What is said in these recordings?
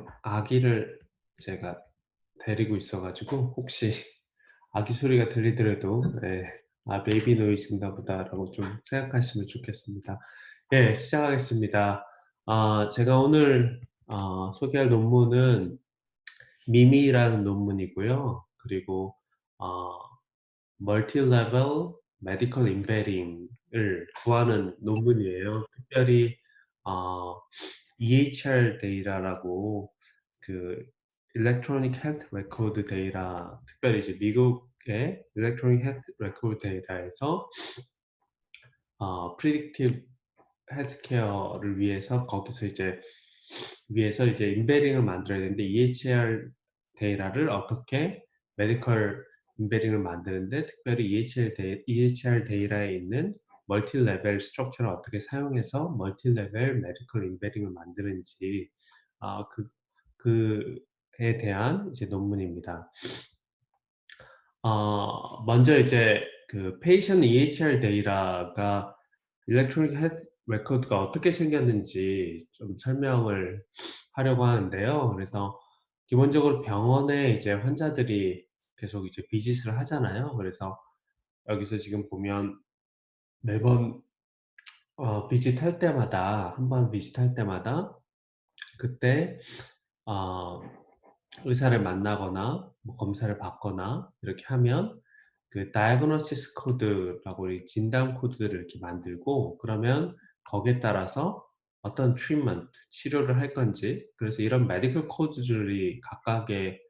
지금 아기를 제가 데리고 있어 가지고 혹시 아기 소리가 들리더라도 네 '아 베이비 노이즈인가 보다.'라고 좀 생각하시면 좋겠습니다. 예 시작하겠습니다. 제가 오늘 소개할 논문은 미미라는 논문이고요. 그리고 어 멀티레벨 메디컬 임베딩을 구하는 논문이에요. 특별히 어 EHR 데이터라고 그 일렉트로닉 헬스 레코드 데이터 특별히 이제 미국의 일렉트로닉 헬스 레코드 데이터에서 프리딕티브 헬스케어를 위해서 거기서 이제 위해서 이제 임베딩을 만들어야 되는데 EHR 데이터를 어떻게 메디컬 임베딩을 만드는데 특별히 EHR 데이터에 있는 멀티 레벨 스트럭처를 어떻게 사용해서 멀티 레벨 메디컬 임베딩을 만드는지 아 그 그에 대한 이제 논문입니다. 먼저 이제 그 patient EHR 데이터가 일렉트로닉 헬스 레코드가 어떻게 생겼는지 좀 설명을 하려고 하는데요. 그래서 기본적으로 병원에 이제 환자들이 계속 이제 비짓을 하잖아요. 그래서 여기서 지금 보면 매번 비짓할 때마다 한 번 비짓할 때마다 그때 어 의사를 만나거나 뭐 검사를 받거나 이렇게 하면 그 diagnosis code라고 이 진단 코드를 이렇게 만들고 그러면 거기에 따라서 어떤 treatment 치료를 할 건지 그래서 이런 medical code들이 각각의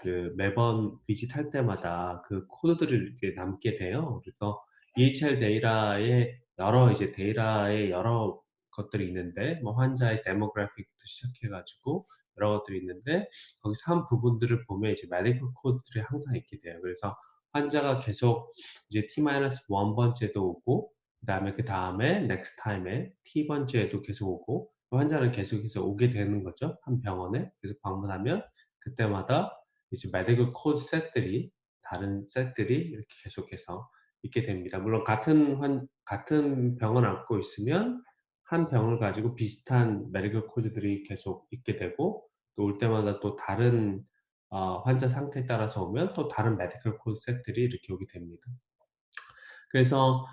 그 매번 비짓할 때마다 그 코드들을 이제 남게 돼요. 그래서 EHR 데이터에 여러 이제 데이터에 여러 것들이 있는데 뭐 환자의 데모그래픽부터 시작해 가지고 여러 것들이 있는데 거기서 한 부분들을 보면 이제 메디컬 코드들이 항상 있게 돼요. 그래서 환자가 계속 이제 T-1 번째도 오고 그다음에 넥스트 타임에 T 번째에도 계속 오고 환자는 계속해서 오게 되는 거죠, 한 병원에. 그래서 방문하면 그때마다 이제 메디컬 코드 셋들이 다른 셋들이 이렇게 계속해서 있게 됩니다. 물론 같은 병을 앓고 있으면 한 병을 가지고 비슷한 메디컬 코드들이 계속 있게 되고 또 올 때마다 또 다른 환자 상태에 따라서 오면 또 다른 메디컬 코드 셋들이 이렇게 오게 됩니다. 그래서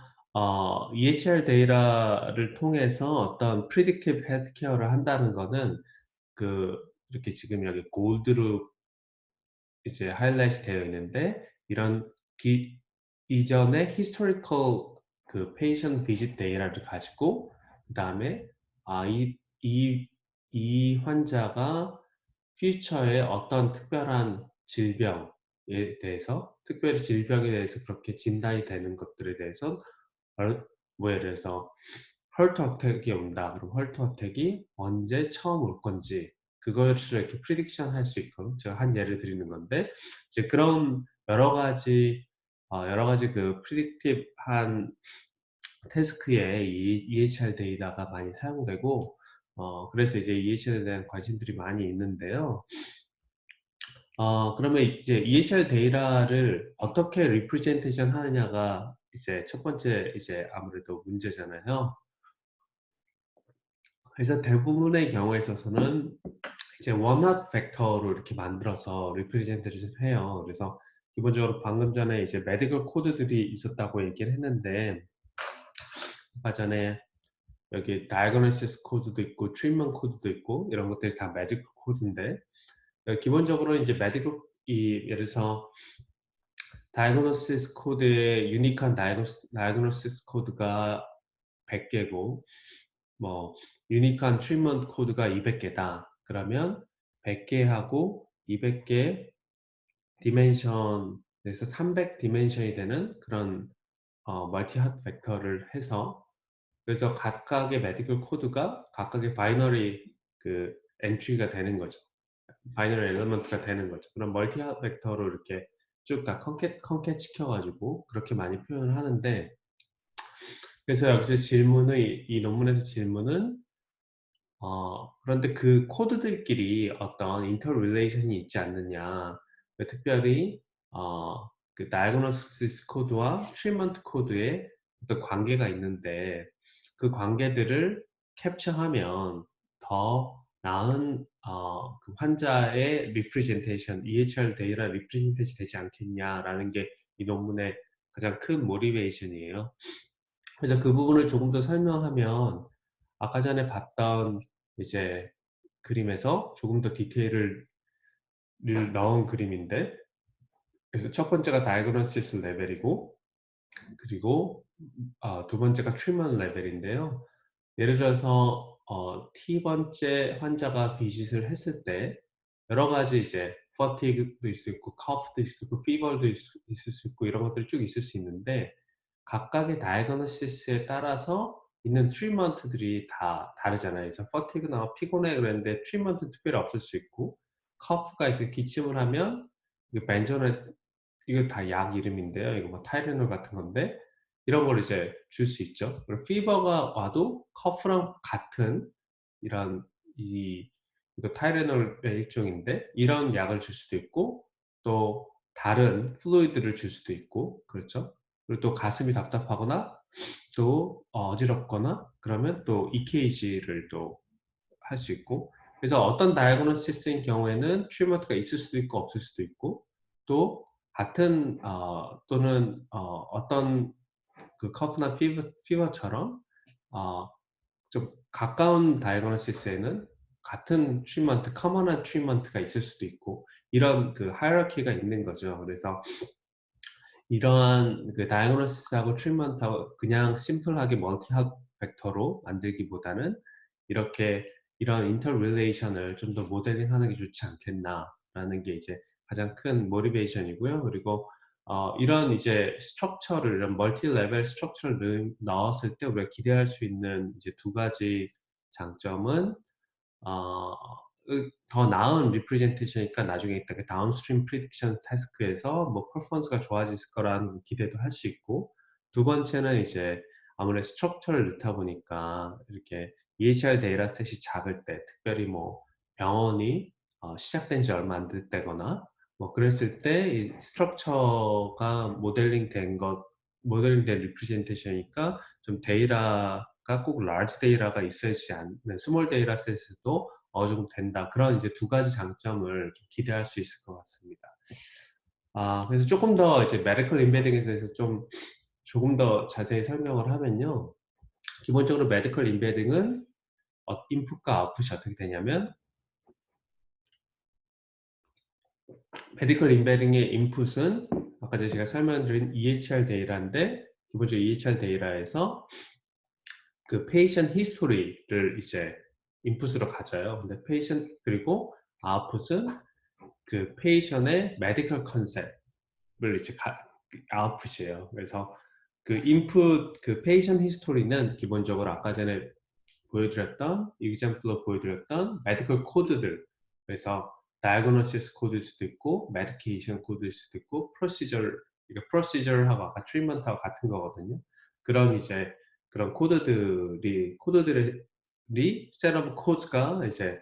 EHR 데이터를 통해서 어떤 predictive healthcare를 한다는 거는 그 이렇게 지금 여기 골드로 이제 하이라이트 되어 있는데 이런 기 이전의 historical 그 patient visit data를 가지고 그다음에 아 이 환자가 퓨처에 어떤 특별한 질병에 대해서 특별히 질병에 대해서 그렇게 진단이 되는 것들에 대해서 뭐 예를 들어서 헐트 어택이 온다. 그럼 헐트 어택이 언제 처음 올 건지 그것을 이렇게 프리딕션 할 수 있고 제가 한 예를 드리는 건데 이제 그런 여러 가지 그 프리딕티브한 태스크에 이 EHR 데이터가 많이 사용되고 그래서 이제 EHR에 대한 관심들이 많이 있는데요. 그러면 이제 EHR 데이터를 어떻게 리프레젠테이션 하느냐가 이제 첫 번째 이제 아무래도 문제잖아요. 그래서 대부분의 경우에 있어서는 이제 원핫 벡터로 이렇게 만들어서 리프레젠테이션 해요. 그래서 기본적으로 방금 전에 이제 메디컬 코드들이 있었다고 얘기를 했는데 아까 전에 여기 다이아그노시스 코드도 있고 트리트먼트 코드도 있고 이런 것들이 다 메디컬 코드인데 기본적으로 이제 메디컬 예를 들어서 다이아그노시스 코드의 유니크한 다이아그노시스 코드가 100 개고 뭐 유니크한 트리트먼트 코드가 200 개다. 그러면 100 개하고 200개 디멘션에서 300 디멘션이 되는 그런 멀티 핫 벡터를 해서 그래서 각각의 메디컬 코드가 각각의 바이너리 그 엔트리가 되는 거죠. 바이너리 엘리먼트가 되는 거죠. 그럼 멀티 핫 벡터로 이렇게 쭉 다 컨캣 시켜 가지고 그렇게 많이 표현을 하는데 그래서 여기서 이 논문에서 질문은 그런데 그 코드들끼리 어떤 인터릴레이션이 있지 않느냐. 특별히 그 다이아그노시스 코드와 트리트먼트 코드에 어떤 관계가 있는데 그 관계들을 캡처하면 더 나은 그 환자의 representation, EHR 데이터 representation 되지 않겠냐라는 게 이 논문의 가장 큰 모티베이션이에요. 그래서 그 부분을 조금 더 설명하면 아까 전에 봤던 이제 그림에서 조금 더 디테일을 넣은 그림인데, 그래서 첫 번째가 diagnosis 레벨이고, 그리고 두 번째가 treatment 레벨인데요. 예를 들어서 T번째 환자가 비짓을 했을 때 여러 가지 이제 fatigue도 있을 수 있고 cough도 있을 수 있고 fever도 있을 수 있고 이런 것들이 쭉 있을 수 있는데, 각각의 diagnosis에 따라서 있는 트리트먼트들이 다 다르잖아요. 그래서 fatigue나 피곤해 그랬는데 트리트먼트 특별히 없을 수 있고, cough가 있어서 기침을 하면 이거 벤조네, 이거 다 약 이름인데요. 이거 뭐 타이레놀 같은 건데 이런 걸 이제 줄 수 있죠. 그리고 피버가 와도 커프랑 같은 이런 이 이거 타이레놀의 일종인데 이런 약을 줄 수도 있고, 또 다른 플루이드를 줄 수도 있고, 그렇죠. 그리고 또 가슴이 답답하거나 또 어지럽거나 그러면 또 EKG를 또 할 수 있고, 그래서 어떤 다이아그노시스인 경우에는 트리트먼트가 있을 수도 있고 없을 수도 있고, 또 같은 또는 어떤 그 커프나 피버처럼 어 좀 가까운 다이아그노시스에는 같은 트리트먼트, 커먼한 트리트먼트가 있을 수도 있고, 이런 그 하이라키가 있는 거죠. 그래서 이러한 그 다이아그노시스하고 트리트먼트하고 그냥 심플하게 멀티 힅 벡터로 만들기보다는 이렇게 이런 인터릴레이션을 좀 더 모델링하는 게 좋지 않겠나라는 게 이제 가장 큰 모티베이션이고요. 그리고 이런 이제 스트럭처를, 이런 멀티 레벨 스트럭처를 넣었을 때 우리가 기대할 수 있는 이제 두 가지 장점은 어 더 나은 리프레젠테이션이니까 나중에 이따가 다운스트림 프리딕션 태스크에서 뭐 퍼포먼스가 좋아질 거라는 기대도 할 수 있고, 두 번째는 이제 아무래도 스트럭처를 넣다 보니까 이렇게 EHR 데이터셋이 작을 때, 특별히 뭐 병원이 시작된 지 얼마 안 될 때거나 뭐 그랬을 때 이 스트럭처가 모델링된 리프레젠테이션이니까 좀 데이터가 꼭 large 데이터가 있어야지 않는 스몰 데이터셋에도 어느 정도 된다. 그런 이제 두 가지 장점을 좀 기대할 수 있을 것 같습니다. 그래서 조금 더 이제 메디컬 임베딩에 대해서 조금 더 자세히 설명을 하면요. 기본적으로 메디컬 임베딩은 인풋과 아웃풋이 어떻게 되냐면, 메디컬 임베딩의 인풋은 아까 제가 설명드린 EHR 데이터인데, 기본적으로 EHR 데이터에서 그 페이션 히스토리를 이제 인풋으로 가져요. 근데 그리고 아웃풋은 그 페이션의 메디컬 컨셉을 이제 아웃풋이에요. 그래서 그 인풋, 그 페이션 히스토리는 기본적으로 아까 전에 보여드렸던, example로 보여드렸던 메디컬 코드들, 그래서 diagnosis 코드일 수도 있고 medication 코드일 수도 있고 procedure하고 아까 treatment하고 같은 거거든요. 그런 이제 그런 코드들이 set of codes가 이제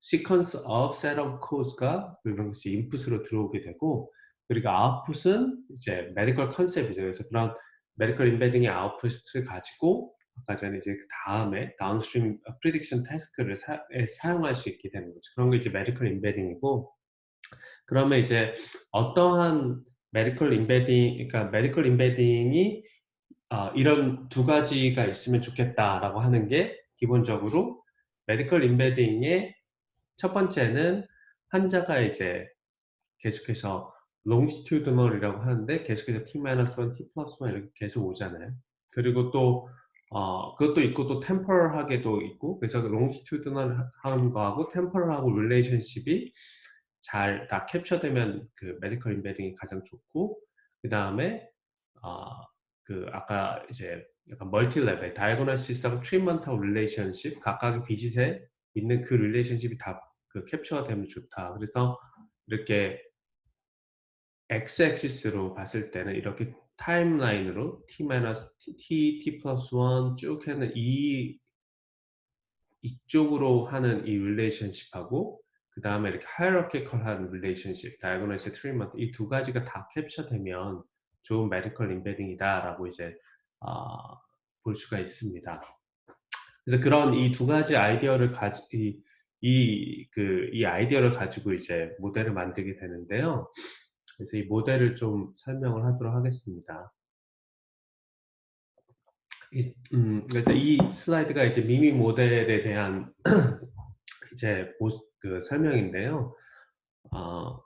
sequence of set of codes가 그런 것이 인풋으로 들어오게 되고, 그리고 아웃풋은 이제 메디컬 컨셉이죠. 그래서 그런 메디컬 임베딩의 아웃풋을 가지고 아까 전에 이제 그 다음에 다운스트림 프리딕션 태스크를 사용할 수 있게 되는 거죠. 그런 게 이제 메디컬 임베딩이고, 그러면 이제 어떠한 그러니까 메디컬 임베딩이 이런 두 가지가 있으면 좋겠다라고 하는 게, 기본적으로 메디컬 임베딩의 첫 번째는 환자가 이제 계속해서 longitudinal이라고 하는데 계속해서 t-1, t+1 이렇게 계속 오잖아요. 그리고 또 그것도 있고 또 temporal하게도 있고, 그래서 longitudinal한 거하고 temporal하고 relationship이 잘 다 캡처되면 그 메디컬 임베딩이 가장 좋고, 그 다음에 그 아까 이제 약간 멀티 레벨 다이아그노시스하고 트리트먼트하고 릴레이션십, 각각의 비짓에 있는 그 릴레이션십이 다 그 캡처가 되면 좋다. 그래서 이렇게 x-axis로 봤을 때는 이렇게 타임라인으로 t+1 쭉 하는 이쪽으로 하는 이 릴레이션십하고, 그 다음에 이렇게 하이라키컬한 릴레이션십, 다이아고널스 트리트먼트, 이 두 가지가 다 캡처되면 좋은 메디컬 임베딩이다라고 이제 볼 수가 있습니다. 그래서 그런 이 두 가지 아이디어를 이 아이디어를 가지고 이제 모델을 만들게 되는데요. 그래서 이 모델을 좀 설명을 하도록 하겠습니다. 그래서 이 슬라이드가 이제 미미 모델에 대한 이제 그 설명인데요. 어,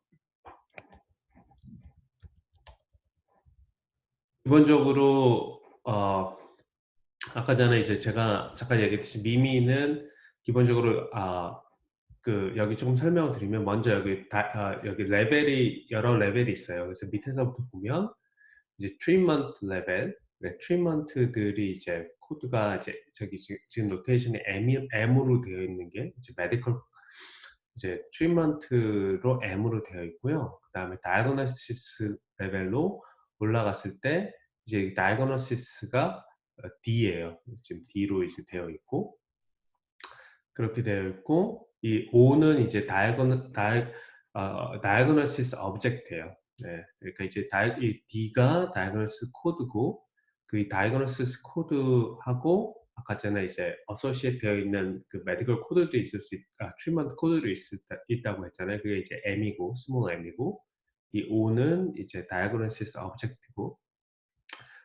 기본적으로 아까 전에 이제 제가 잠깐 얘기했듯이 미미는 기본적으로 여기 조금 설명을 드리면 먼저 여기 레벨이 여러 레벨이 있어요. 그래서 밑에서부터 보면 이제 트리트먼트 레벨, 네, 트리트먼트들이 이제 코드가 이제 저기 지금 노테이션이 M으로 되어 있는 게 이제 메디컬 이제 트리트먼트로 M으로 되어 있고요. 그다음에 다이그노시스 레벨로 올라갔을 때 이제 다이그노시스가 D예요. 지금 D로 이제 되어 있고 그렇게 되어 있고 이 O는 이제 diagnosis object예요. 네, 그러니까 이제 이 D가 diagnosis 코드고 그 diagnosis 코드하고 아까 전에 이제 associate 되어 있는 그 medical 코드도 있을 수 treatment 코드도 있다고 했잖아요. 그게 이제 M이고 small M이고 이 O는 이제 diagnosis object고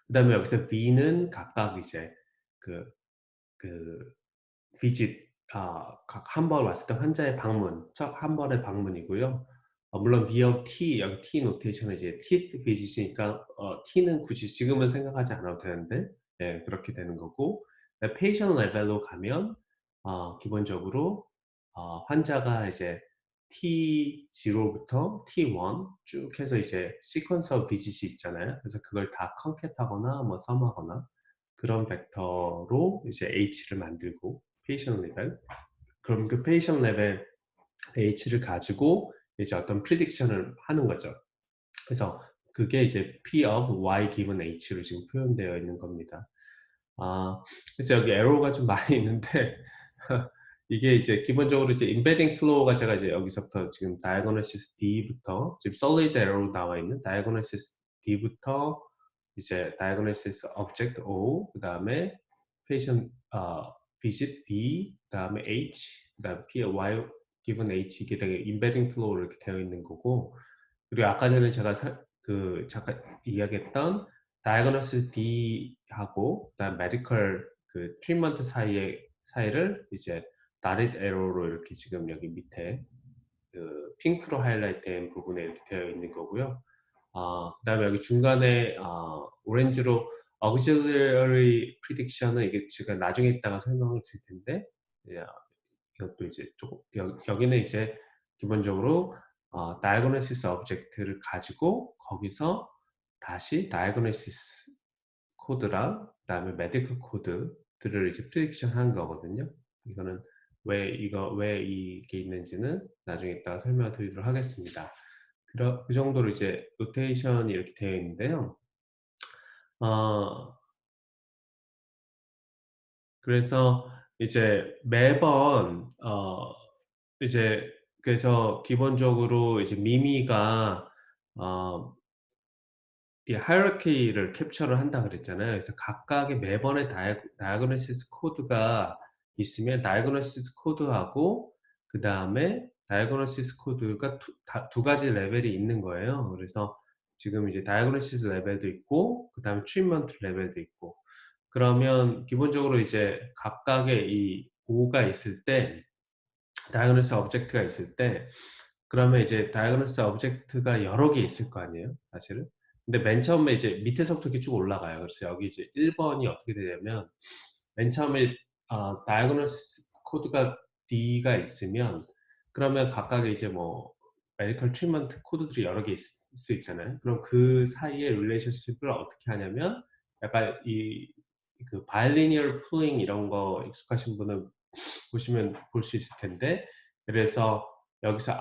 그다음에 여기서 V는 각각 이제 그 그 visit 각 한 번 왔을 때 환자의 방문, 첫 한 번의 방문이고요. 물론 via T 여기 T 노테이션은 이제 T visit이니까 T는 굳이 지금은 생각하지 않아도 되는데 예, 그렇게 되는 거고 patient 레벨로 가면 기본적으로 환자가 이제 T0부터 T1 쭉 해서 이제 sequence of visit이 있잖아요. 그래서 그걸 다 컨캣하거나 뭐 썸하거나 그런 벡터로 이제 H를 만들고 patient 레벨 그럼 그 patient 레벨 H를 가지고 이제 어떤 prediction을 하는 거죠. 그래서 그게 이제 P of Y given H로 지금 표현되어 있는 겁니다. 그래서 여기 에러가 좀 많이 있는데 이게 이제 기본적으로 이제 embedding flow가 제가 이제 여기서부터 지금 diagnosis D부터 지금 solid arrow 나와 있는 diagnosis D부터 이제 diagnosis object O 그다음에 patient visit V 그다음에 H 그다음에 P Y given H 이게 되게 embedding flow로 이렇게 되어 있는 거고 그리고 아까 전에 제가 잠깐 이야기했던 diagnosis D하고 그다음 medical 그 treatment 사이를 이제 dotted arrow로 이렇게 지금 여기 밑에 그 핑크로 하이라이트된 부분에 이렇게 되어 있는 거고요. 그다음에 여기 중간에 오렌지로 auxiliary prediction은 이게 제가 나중에 있다가 설명을 드릴 텐데 예, 이것도 이제 조금 여기는 이제 기본적으로 diagnosis object를 가지고 거기서 다시 diagnosis 코드랑 그다음에 메디컬 코드들을 이제 프리딕션 한 거거든요. 이거는 왜 이게 있는지는 나중에 이따가 설명을 드리도록 하겠습니다. 그 정도로 이제 노테이션이 이렇게 되어 있는데요. 어, 그래서 이제 매번 이제 그래서 기본적으로 이제 미미가 어, 이 하이라키를 캡처를 한다 그랬잖아요. 그래서 각각의 매번의 다이아고니시스 코드가 있으면 다이아고니시스 코드하고 그다음에 다이아고니시스 코드가 두 가지 레벨이 있는 거예요. 그래서 지금 이제 다이아고니시스 레벨도 있고 그다음에 트리트먼트 레벨도 있고 그러면 기본적으로 이제 각각의 이 O가 있을 때 다이아고니시스 오브젝트가 있을 때 그러면 이제 다이아고니시스 오브젝트가 여러 개 있을 거 아니에요, 사실은. 근데 맨 처음에 이제 밑에서부터 이렇게 쭉 올라가요. 그래서 여기 이제 1번이 어떻게 되냐면 맨 처음에 다이아고니시스 코드가 D가 있으면 그러면 각각의 이제 뭐 메디컬 트리트먼트 코드들이 여러 개 있을 수 있잖아요. 그럼 그 사이의 릴레이션십을 어떻게 하냐면 약간 그 바이리니얼 풀링 이런 거 익숙하신 분은 보시면 볼 수 있을 텐데 그래서 여기서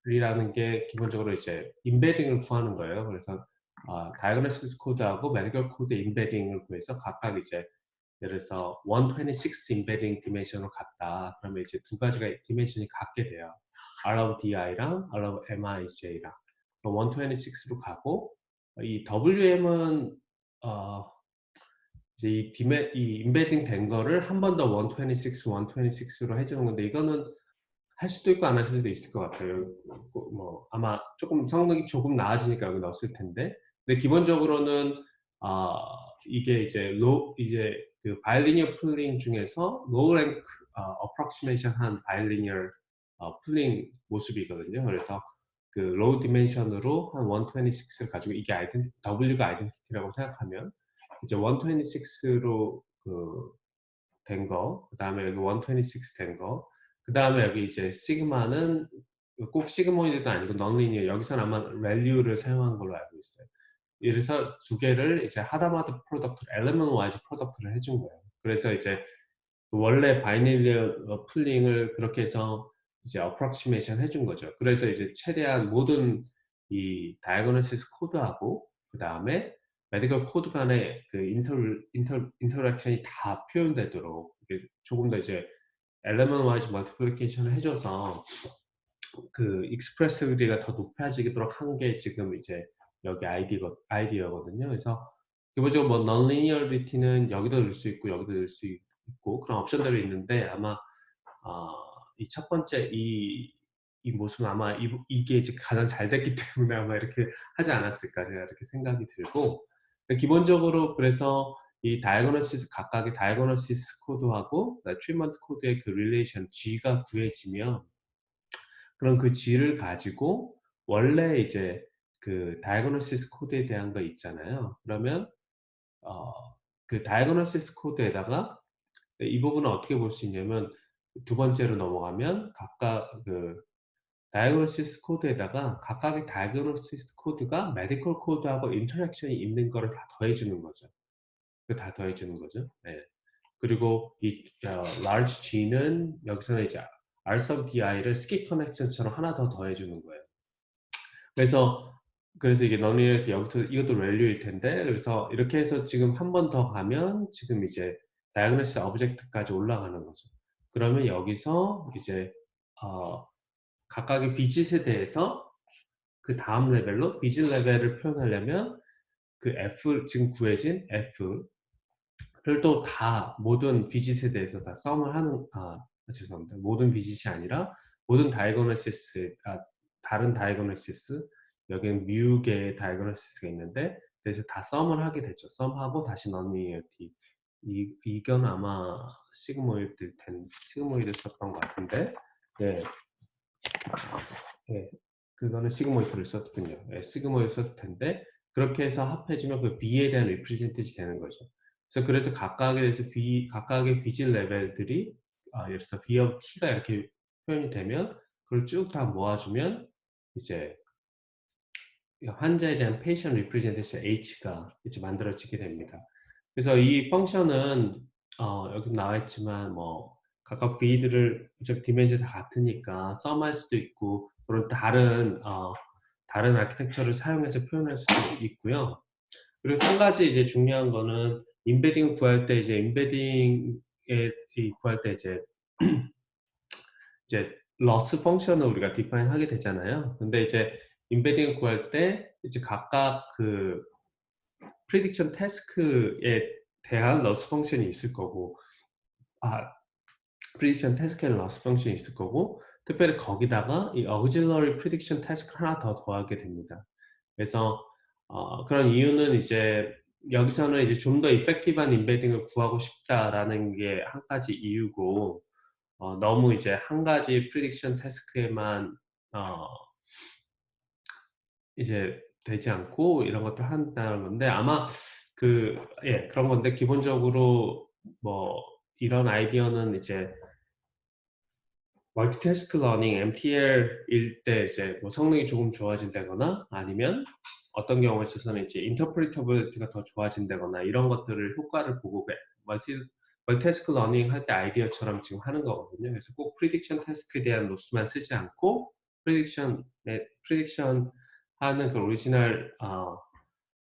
R이라는 게 기본적으로 이제 임베딩을 구하는 거예요. 그래서 다이그노시스 코드하고 메디컬 코드 임베딩을 구해서 각각 이제 예를 들어서 126 임베딩 디멘션으로 갔다. 그러면 이제 두 가지가 디멘션이 같게 돼요. R of DI랑 R of MIJ랑. 그럼 126로 가고 이 WM은 이제 이 임베딩 된 거를 한 번 더 126로 해 주는 건데 이거는 할 수도 있고 안 할 수도 있을 것 같아요. 뭐 아마 쪼끔 성능이 조금 나아지니까 여기 넣었을 텐데. 근데 기본적으로는 아 이게 이제 그 바이리니어 풀링 중에서 로우 랭크 어프록시메이션 한 바이리니어 풀링 모습이거든요. 그래서 그 로우 디멘션으로 한 126를 가지고 이게 W가 아이덴티티라고 생각하면 이제 126로 된 거, 그다음에 여기 126 된 거, 그다음에 여기 이제 시그마는 꼭 시그모이드도 아니고 넌리니어 여기서는 아마 밸류를 사용한 걸로 알고 있어요. 이래서 두 개를 이제 하다마드 프로덕트, 엘리먼트 와이즈 프로덕트를 해준 거예요. 그래서 이제 원래 바이너리어 풀링을 그렇게 해서 이제 어프록시메이션 해준 거죠. 그래서 이제 최대한 모든 이 다이아고노시스 코드하고 그다음에 메디컬 코드 간의 그 인터랙션이 다 표현되도록 이게 조금 더 이제 엘리먼트 와이즈 멀티플리케이션을 해줘서 그 익스프레시비리티가 더 높아지도록 한 게 지금 이제 여기 아이디어거든요. 그래서 기본적으로 뭐 non-linearity는 여기도 넣을 수 있고 여기도 넣을 수 있고 그런 옵션들이 있는데 아마 이 첫 번째 이 모습은 아마 이게 이제 가장 잘 됐기 때문에 아마 이렇게 하지 않았을까 제가 이렇게 생각이 들고 기본적으로 그래서 이 다이아고노시스 각각의 다이아고노시스 코드하고 트리트먼트 코드의 그 릴레이션 G가 구해지면 그럼 그 G를 가지고 원래 이제 그 다이아고노시스 코드에 대한 거 있잖아요. 그러면 어 그 다이아고노시스 코드에다가 이 부분은 어떻게 볼 수 있냐면 두 번째로 넘어가면 각각 그 다이아고노시스 코드에다가 각각의 다이아고노시스 코드가 메디컬 코드하고 인터랙션이 있는 거를 다 더해 주는 거죠. 다 더해 주는 거죠. 네. 그리고 이 large G는 여기서는 이제 R sub DI를 스키 커넥션처럼 하나 더 더해 주는 거예요. 그래서 이게 non-linearity 여기서 이것도 밸류일 텐데 그래서 이렇게 해서 지금 한 번 더 가면 지금 이제 diagnosis object까지 올라가는 거죠. 그러면 여기서 이제 어 각각의 비짓에 대해서 그다음 레벨로 비짓 레벨을 표현하려면 그 F 지금 구해진 F를 또 다 모든 비짓에 대해서 다 썸을 하는 죄송합니다. 모든 비짓이 아니라 모든 다이고노시스 다른 다이고노시스 여기는 뮤 개의 다이고노시스가 있는데 그래서 다 썸을 하게 되죠. 썸하고 다시 non-linearity 이건 아마 시그모이드 썼던 것 같은데 예. 예. 그거는 시그모이드를 썼군요. 예, 시그모이드 썼을 텐데 그렇게 해서 합해지면 그 B에 대한 리프레젠테이션이 되는 거죠. 그래서 각각의 비질 레벨들이 예를 들어서 B of T가 이렇게 표현이 되면 그걸 쭉 다 모아주면 이제 환자에 대한 patient representation H가 이제 만들어지게 됩니다. 그래서 이 펑션은 여기 나와 있지만 뭐 각각 B들을 어차피 디멘션이 다 같으니까 썸할 수도 있고 그런 다른 아키텍처를 사용해서 표현할 수도 있고요. 그리고 한 가지 이제 중요한 거는 임베딩을 구할 때 이제 구할 때 이제 loss 펑션을 우리가 define 하게 되잖아요. 근데 이제 임베딩을 구할 때 이제 각각 그 prediction task에 대한 loss 펑션이 있을 거고 아 prediction task에 loss 펑션이 있을 거고 특별히 거기다가 이 auxiliary prediction task 하나 더 더하게 됩니다. 그래서 그런 이유는 이제 여기서는 이제 좀 더 effective한 임베딩을 구하고 싶다라는 게 한 가지 이유고 너무 이제 한 가지 prediction task에만 어 이제 되지 않고 이런 것들을 한다는 건데 아마 그런 건데 기본적으로 뭐 이런 아이디어는 이제 멀티태스크 러닝 MTL일 때 이제 뭐 성능이 조금 좋아진다거나 아니면 어떤 경우에 있어서는 이제 인터프리터블리티가 더 좋아진다거나 이런 것들을 효과를 보고 멀티태스크 러닝 할 때 아이디어처럼 지금 하는 거거든요. 그래서 꼭 프리딕션 태스크에 대한 로스만 쓰지 않고 프리딕션 하는 그 오리지널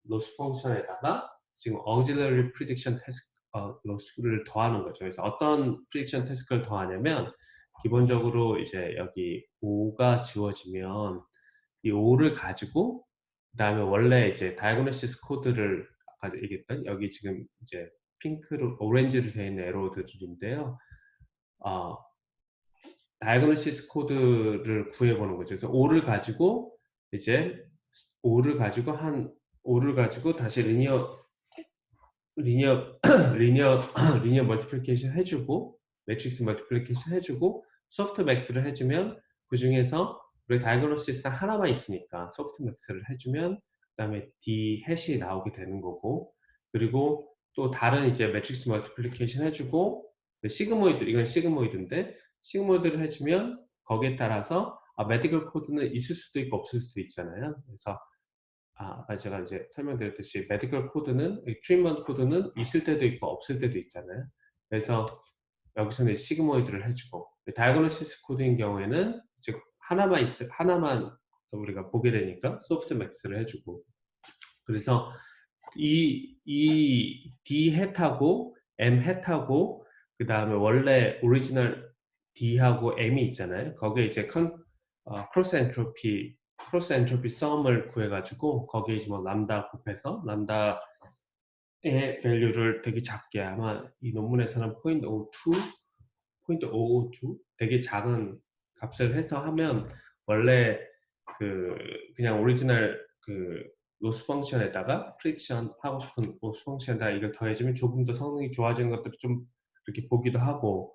로스 펑션에다가 지금 auxiliary prediction task 로스를 더하는 거죠. 그래서 어떤 prediction task를 더하냐면 기본적으로 이제 여기 5가 지워지면 이 5를 가지고 그다음에 원래 이제 diagnosis 코드를 아까 얘기했던 여기 지금 이제 핑크로 오렌지로 되어 있는 에러들인데요. 어, 다이아그노시스 코드를 구해보는 거죠. 그래서 O를 가지고 이제 O를 가지고 한 O를 가지고 다시 리니어 리니어 리니어 멀티플리케이션 해주고 매트릭스 멀티플리케이션 해주고 소프트맥스를 해주면 그 중에서 우리 다이아그노시스 하나만 있으니까 소프트맥스를 해주면 그다음에 D 해시 나오게 되는 거고 그리고 또 다른 이제 매트릭스 멀티플리케이션 해주고 시그모이드 이건 시그모이드인데 시그모이드를 해주면 거기에 따라서 메디컬 코드는 있을 수도 있고 없을 수도 있잖아요. 그래서 아까 제가 이제 설명드렸듯이 메디컬 코드는 트리트먼트 코드는 있을 때도 있고 없을 때도 있잖아요. 그래서 여기서는 시그모이드를 해주고 다이아그노시스 코드인 경우에는 즉 하나만 우리가 보게 되니까 소프트맥스를 해주고 그래서 이 D 햇하고 M 햇하고 그 다음에 원래 오리지널 D하고 M이 있잖아요. 거기에 이제 크로스 엔트로피 썸을 구해가지고 거기에 이제 뭐 람다 곱해서 람다의 밸류를 되게 작게 아마 이 논문에서는 0.02 되게 작은 값을 해서 하면 원래 그냥 오리지널 로스 펑션에다가 프릭션 하고 싶은 로스 펑션에다가 이걸 더해주면 조금 더 성능이 좋아지는 것들을 좀 이렇게 보기도 하고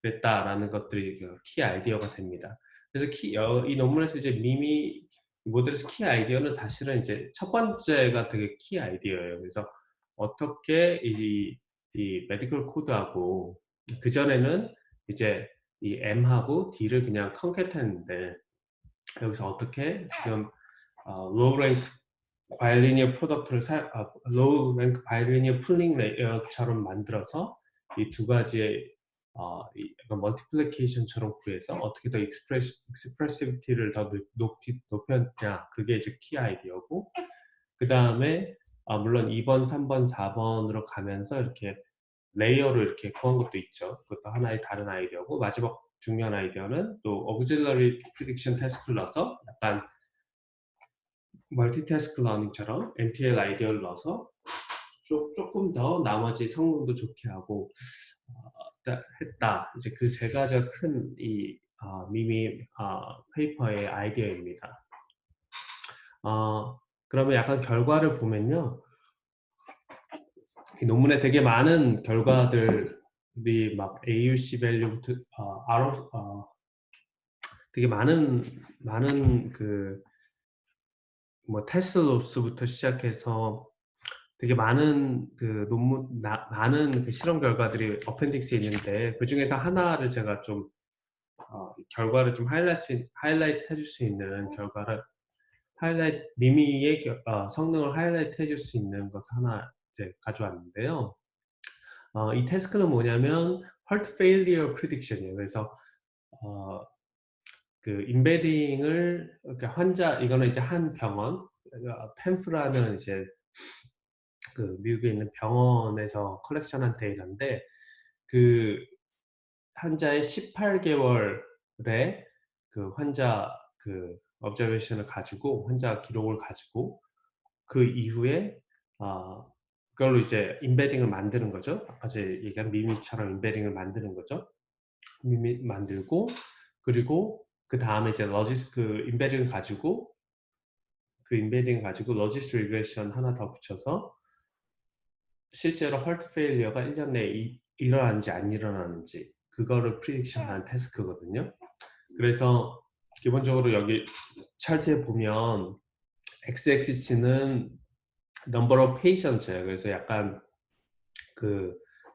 그랬다라는 것들이 키 아이디어가 됩니다. 그래서 이 논문에서 이제 미미 모델에서 키 아이디어는 사실은 이제 첫 번째가 되게 키 아이디어예요. 그래서 어떻게 이 메디컬 코드하고 그전에는 이제 이 M하고 D를 그냥 컨캣했는데 여기서 어떻게 지금 로우 랭크 바이리니어 프로덕트를 로우 랭크 바이리니어 풀링 레이어처럼 만들어서 이 두 가지의 멀티플리케이션처럼 구해서 어떻게 더 익스프레시비티를 더 높였냐 그게 이제 키 아이디어고 그 다음에 물론 2번, 3번, 4번으로 가면서 이렇게 레이어로 이렇게 구한 것도 있죠. 그것도 하나의 다른 아이디어고 마지막 중요한 아이디어는 또 auxiliary prediction task를 넣어서 약간 멀티태스크 러닝처럼 MTL 아이디어를 넣어서 조금 더 나머지 성능도 좋게 하고 했다. 이제 그 세 가지가 큰 이 미미 페이퍼의 아이디어입니다. 그러면 약간 결과를 보면요. 이 논문에 되게 많은 결과들이 막 AUC 밸류부터 되게 많은 뭐 테스트 로스부터 시작해서 되게 많은 많은 실험 결과들이 어펜딕스에 있는데 그 중에서 하나를 제가 좀 결과를 좀 하이라이트 해줄 수 있는 결과를 미미의 성능을 하이라이트 해줄 수 있는 것을 하나 이제 가져왔는데요. 이 태스크는 뭐냐면 Heart Failure Prediction이에요. 그래서 임베딩을 그러니까 이거는 이제 한 병원 펜프라는 이제 미국에 있는 병원에서 컬렉션한 데이터인데 그 환자의 18개월의 환자 observation을 가지고 환자 기록을 가지고 그 이후에 그걸로 이제 임베딩을 만드는 거죠. 아까 제가 얘기한 미미처럼 임베딩을 만드는 거죠. 미미 만들고 그리고 그 다음에 이제 임베딩을 가지고 러지스트 리그레션 하나 더 붙여서 실제로 헐트 페일리어가 1년 내에 일어나는지 안 일어나는지 그거를 프리딕션하는 태스크거든요. 그래서 기본적으로 여기 차트에 보면 x-axis는 number of patients예요. 그래서 약간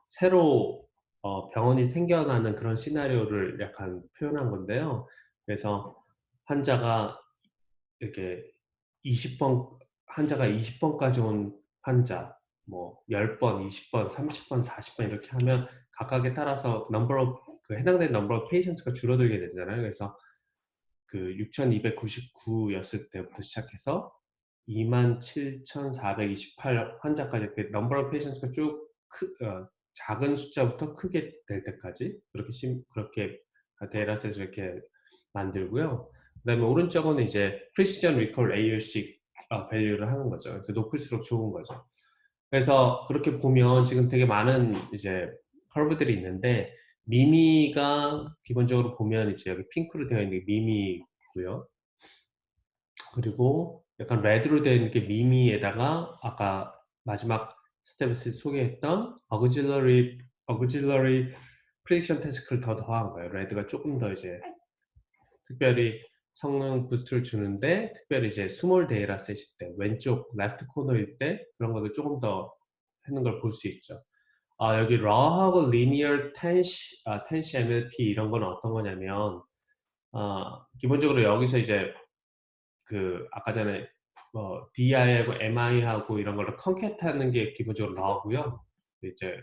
새로 병원이 생겨나는 그런 시나리오를 약간 표현한 건데요. 그래서 환자가 이렇게 20번까지 온 환자 뭐 10번, 20번, 30번, 40번 이렇게 하면 각각에 따라서 해당되는 number of patients가 줄어들게 되잖아요. 그래서 6,299였을 때부터 시작해서 27,428 환자까지 이렇게 number of patients가 쭉 작은 숫자부터 크게 될 때까지 그렇게 데이터셋을 이렇게 만들고요. 그 다음에 오른쪽은 이제 precision recall AUC 밸류를 하는 거죠. 그래서 높을수록 좋은 거죠. 그래서 그렇게 보면 지금 되게 많은 이제 커브들이 있는데 미미가 기본적으로 보면 이제 여기 핑크로 되어 있는 게 미미고요. 그리고 약간 레드로 되어 있는 게 미미에다가 아까 마지막 스텝에서 소개했던 auxiliary prediction task를 더 더한 거예요. 레드가 조금 더 이제 특별히 성능 부스트를 주는데 특별히 이제 스몰 데이터셋일 때 왼쪽 레프트 코너일 때 그런 것들 조금 더 하는 걸 볼 수 있죠. 여기 raw하고 linear ten시 MLP 이런 건 어떤 거냐면 기본적으로 여기서 이제 그 아까 전에 뭐 DI하고 MI하고 이런 걸로 컨캣하는 게 기본적으로 raw고요. 이제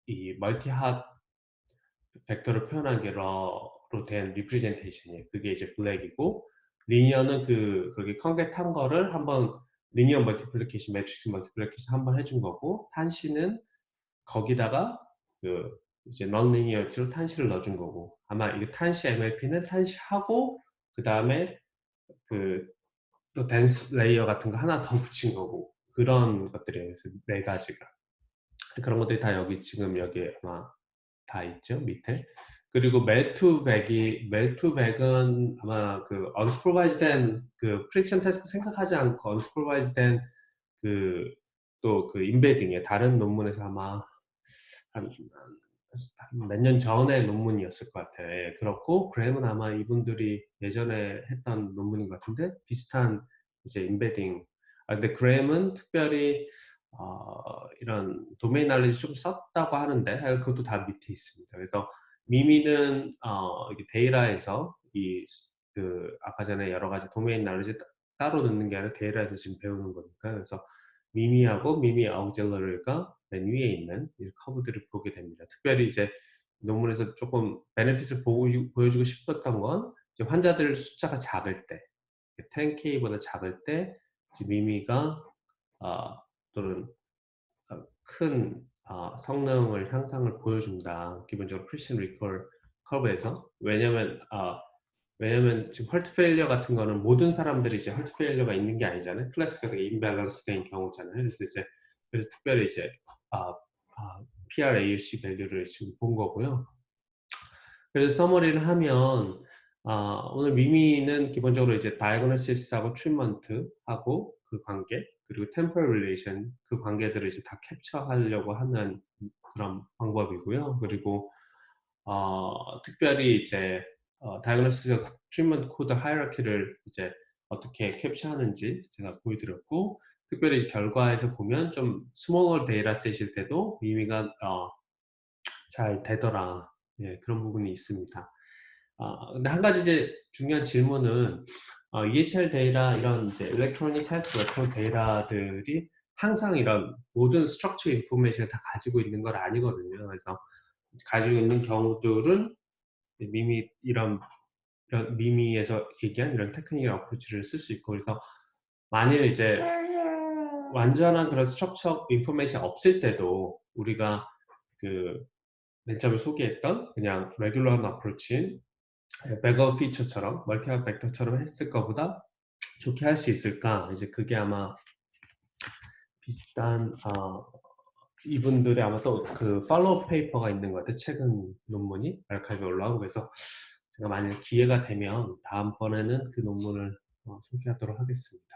이 멀티핫 벡터를 표현한 게 raw로 된 리프레젠테이션이에요. 그게 이제 블랙이고 리니어는 그렇게 컨캣한 거를 한번 리니어 멀티플리케이션, 매트릭스 멀티플리케이션 한번 해준 거고 탄시는 거기다가 그 이제 non-linearity로 탄시를 넣어준 거고 아마 이게 탄시 MLP는 탄시하고 그 다음에 그 또 댄스 레이어 같은 거 하나 더 붙인 거고 그런 것들이에요. 그래서 네 가지가 그런 것들이 다 여기 지금 여기에 아마 다 있죠 밑에. 그리고 멜투백은 아마 그 unsupervised된 그 프릭션 테스트 생각하지 않고 unsupervised된 그 또 그 임베딩에 다른 논문에서 아마 한 몇 년 전의 논문이었을 것 같아요. 예, 그렇고 그램은 아마 이분들이 예전에 했던 논문인 것 같은데 비슷한 이제 임베딩. 근데 그램은 특별히 이런 도메인 날리지 좀 썼다고 하는데 그것도 다 밑에 있습니다. 그래서 미미는 이게 데이터에서 이 그 아까 전에 여러 가지 도메인 날리지 따로 넣는 게 아니라 데이터에서 지금 배우는 거니까 그래서 미미하고 미미 아우젤러리가 맨 위에 있는 이 커브들을 보게 됩니다. 특별히 이제 논문에서 조금 베네핏을 보여주고 싶었던 건 이제 환자들 숫자가 작을 때, 10K보다 작을 때 이제 미미가 어, 또는 큰 성능을 향상을 보여준다. 기본적으로 프리션 리콜 커브에서 왜냐면 지금 헐트 페일리어 같은 거는 모든 사람들이 이제 헐트 페일리어가 있는 게 아니잖아요. 클래스가 되게 임밸런스 된 경우잖아요. 그래서 특별히 이제 PRAUC 밸류를 지금 본 거고요. 그래서 서머리를 하면 오늘 미미는 기본적으로 이제 다이그노시스하고 트리트먼트하고 그 관계 그리고 템포럴 릴레이션 그 관계들을 이제 다 캡처하려고 하는 그런 방법이고요. 그리고 특별히 이제 다이그노시스와 트리트먼트 코드 하이라키를 이제 어떻게 캡처하는지 제가 보여드렸고 특별히 결과에서 보면 좀 스몰 데이터셋일 때도 미미가 잘 되더라. 예, 그런 부분이 있습니다. 근데 한 가지 이제 중요한 질문은 EHR 데이터 이런 이제 일렉트로닉 헬스 레코드 데이터들이 항상 이런 모든 스트럭처 인포메이션을 다 가지고 있는 건 아니거든요. 그래서 가지고 있는 경우들은 이런 미미에서 얘기한 이런 테크닉 어프로치를 쓸 수 있고 그래서 만일 이제 완전한 그런 스트럭처 인포메이션 없을 때도 우리가 그 맨 처음에 소개했던 그냥 레귤러한 어프로치인 백업 피처처럼 멀티업 벡터처럼 했을 것보다 좋게 할 수 있을까? 이제 그게 아마 비슷한 이분들의 아마 또 그 팔로우 페이퍼가 있는 것 같아요. 최근 논문이 알카이브에 올라오고 그래서 제가 만약 기회가 되면 다음번에는 그 논문을 소개하도록 하겠습니다.